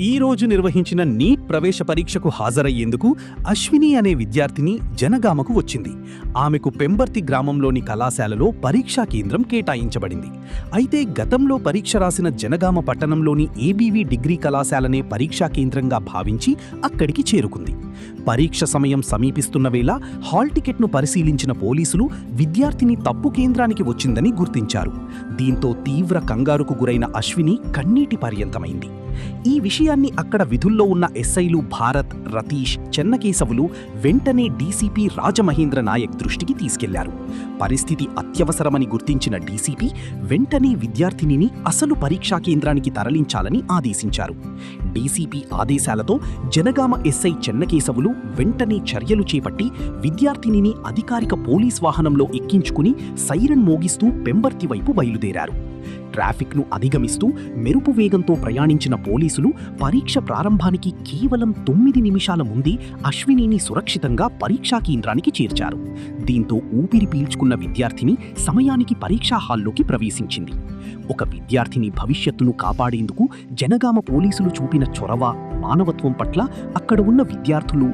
ఈ రోజు నిర్వహించిన నీట్ ప్రవేశ పరీక్షకు హాజరయ్యేందుకు అశ్విని అనే విద్యార్థిని జనగామకు వచ్చింది. ఆమెకు పెంబర్తి గ్రామంలోని కళాశాలలో పరీక్షా కేంద్రం కేటాయించబడింది. అయితే గతంలో పరీక్ష రాసిన జనగామ పట్టణంలోని ఏబీవీ డిగ్రీ కళాశాలనే పరీక్షా కేంద్రంగా భావించి అక్కడికి చేరుకుంది. పరీక్ష సమయం సమీపిస్తున్న వేళ హాల్ టికెట్ను పరిశీలించిన పోలీసులు విద్యార్థిని తప్పు కేంద్రానికి వచ్చిందని గుర్తించారు. దీంతో తీవ్ర కంగారుకు గురైన అశ్విని కన్నీటి పర్యంతమైంది. ఈ విషయాన్ని అక్కడ విధుల్లో ఉన్న ఎస్ఐలు భారత్, రతీష్, చెన్నకేశవులు వెంటనే డీసీపీ రాజమహేంద్ర నాయక్ దృష్టికి తీసుకెళ్లారు. పరిస్థితి అత్యవసరమని గుర్తించిన డీసీపీ వెంటనే విద్యార్థినిని అసలు పరీక్షా కేంద్రానికి తరలించాలని ఆదేశించారు. డీసీపీ ఆదేశాలతో జనగామ ఎస్ఐ చెన్నకేశవులు వెంటనే చర్యలు చేపట్టి విద్యార్థినిని అధికారిక పోలీస్ వాహనంలో ఎక్కించుకుని సైరన్ మోగిస్తూ పెంబర్తి వైపు బయలుదేరారు. ట్రాఫిక్ను అధిగమిస్తూ మెరుపు వేగంతో ప్రయాణించిన పోలీసులు పరీక్ష ప్రారంభానికి కేవలం 9 నిమిషాల ముందే అశ్వినిని సురక్షితంగా పరీక్షా కేంద్రానికి చేర్చారు. దీంతో ఊపిరి పీల్చుకున్న విద్యార్థిని సమయానికి పరీక్షా హాల్లోకి ప్రవేశించింది. ఒక విద్యార్థిని భవిష్యత్తును కాపాడేందుకు జనగామ పోలీసులు చూపిన చొరవ, మానవత్వం పట్ల అక్కడ ఉన్న విద్యార్థులు,